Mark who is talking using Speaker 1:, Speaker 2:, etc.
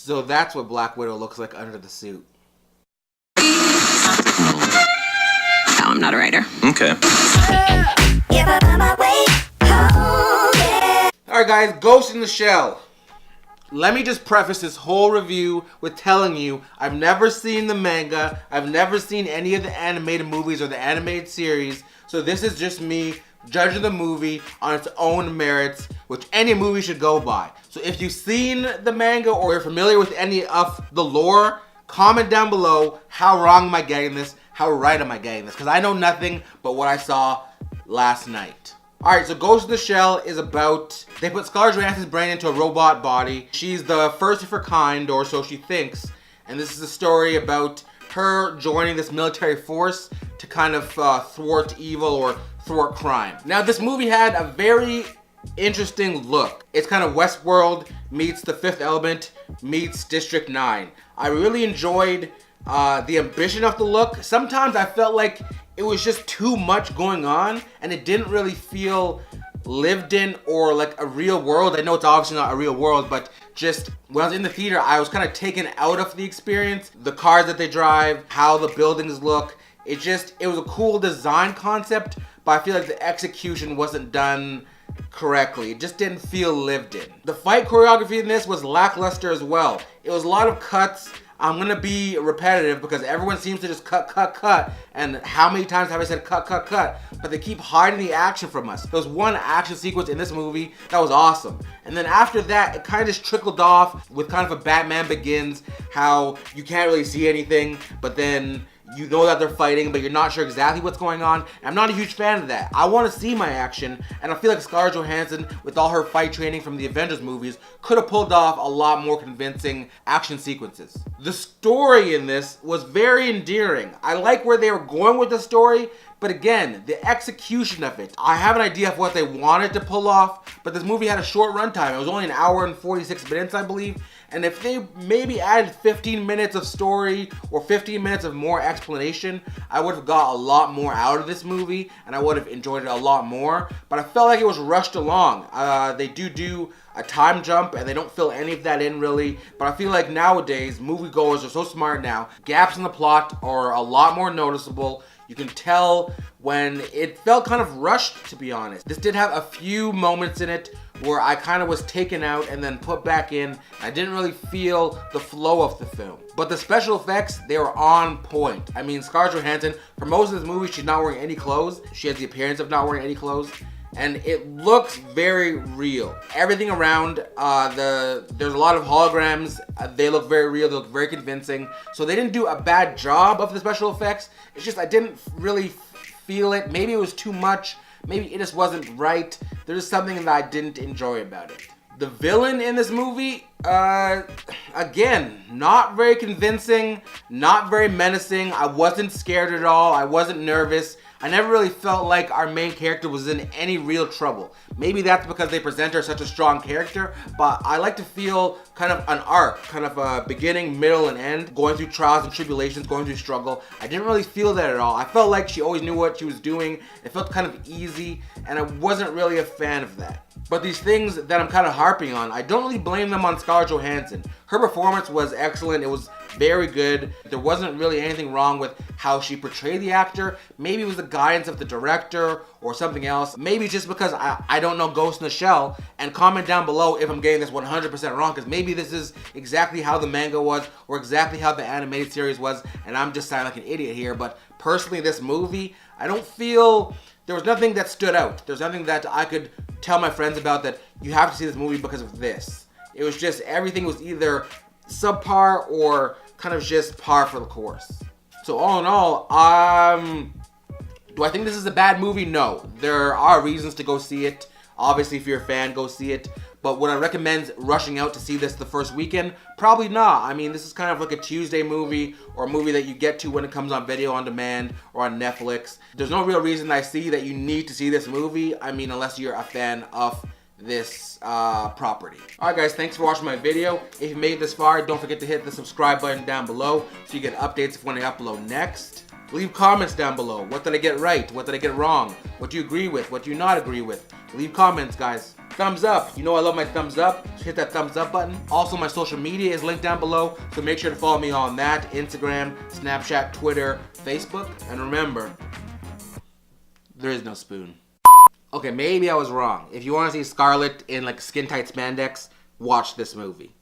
Speaker 1: So that's what Black Widow looks like under the suit.
Speaker 2: No, I'm not a writer.
Speaker 3: Okay.
Speaker 1: Alright guys, Ghost in the Shell. Let me just preface this whole review with telling you I've never seen the manga, I've never seen any of the animated movies or the animated series, so this is just me judging the movie on its own merits, which any movie should go by. So if you've seen the manga or you're familiar with any of the lore, comment down below how wrong am I getting this, how right am I getting this, because I know nothing but what I saw last night. Alright, so Ghost in the Shell is about, they put Scarlett Johansson's brain into a robot body. She's the first of her kind, or so she thinks. And this is a story about her joining this military force to kind of thwart evil or thwart crime. Now, this movie had a very interesting look. It's kind of Westworld meets The Fifth Element meets District 9. I really enjoyed the ambition of the look. Sometimes I felt like it was just too much going on and it didn't really feel lived in or like a real world. I know it's obviously not a real world, but just when I was in the theater, I was kind of taken out of the experience. The cars that they drive, how the buildings look, it was a cool design concept, but I feel like the execution wasn't done correctly. It just didn't feel lived in. The fight choreography in this was lackluster as well. It was a lot of cuts. I'm gonna be repetitive because everyone seems to just cut, and how many times have I said cut, but they keep hiding the action from us. There was one action sequence in this movie that was awesome, and then after that, it kind of just trickled off with kind of a Batman Begins, how you can't really see anything, but then you know that they're fighting, but you're not sure exactly what's going on. And I'm not a huge fan of that. I want to see my action, and I feel like Scarlett Johansson, with all her fight training from the Avengers movies, could have pulled off a lot more convincing action sequences. The story in this was very endearing. I like where they were going with the story, but again, the execution of it, I have an idea of what they wanted to pull off, but this movie had a short runtime. It was only an hour and 46 minutes, I believe. And if they maybe added 15 minutes of story or 15 minutes of more explanation, I would have got a lot more out of this movie and I would have enjoyed it a lot more. But I felt like it was rushed along. They do a time jump and they don't fill any of that in really. But I feel like nowadays, moviegoers are so smart now. Gaps in the plot are a lot more noticeable. You can tell when it felt kind of rushed, to be honest. This did have a few moments in it where I kind of was taken out and then put back in. I didn't really feel the flow of the film. But the special effects, they were on point. I mean, Scarlett Johansson, for most of this movie, she's not wearing any clothes. She has the appearance of not wearing any clothes. And it looks very real. Everything around, there's a lot of holograms. They look very real, they look very convincing. So they didn't do a bad job of the special effects. It's just I didn't really feel it. Maybe it was too much. Maybe it just wasn't right. There's something that I didn't enjoy about it. The villain in this movie, again, not very convincing, not very menacing. I wasn't scared at all. I wasn't nervous. I never really felt like our main character was in any real trouble. Maybe that's because they present her such a strong character, but I like to feel kind of an arc, kind of a beginning, middle, and end, going through trials and tribulations, going through struggle. I didn't really feel that at all. I felt like she always knew what she was doing. It felt kind of easy, and I wasn't really a fan of that. But these things that I'm kind of harping on, I don't really blame them on Scarlett Johansson. Her performance was excellent. It was very good. There wasn't really anything wrong with how she portrayed the actor. Maybe it was the guidance of the director or something else. Maybe just because I don't know Ghost in the Shell. And comment down below if I'm getting this 100% wrong, because maybe this is exactly how the manga was or exactly how the animated series was, and I'm just sounding like an idiot here. But personally, this movie, I don't feel there was nothing that stood out. There's nothing that I could tell my friends about that you have to see this movie because of this. It was just everything was either subpar or kind of just par for the course. So all in all, do I think this is a bad movie? No. There are reasons to go see it. Obviously, if you're a fan, go see it. But would I recommend rushing out to see this the first weekend? Probably not. I mean, this is kind of like a Tuesday movie or a movie that you get to when it comes on video on demand or on Netflix. There's no real reason I see that you need to see this movie. I mean, unless you're a fan of this property. Alright guys, thanks for watching my video. If you made it this far, don't forget to hit the subscribe button down below so you get updates of when I upload next. Leave comments down below. What did I get right? What did I get wrong? What do you agree with? What do you not agree with? Leave comments, guys. thumbs up. You know I love my thumbs up. Just hit that thumbs up button. Also, my social media is linked down below, so make sure to follow me on that. Instagram, Snapchat, Twitter, Facebook. And remember, there is no spoon. Okay, maybe I was wrong. If you want to see Scarlett in like skin tight spandex, watch this movie.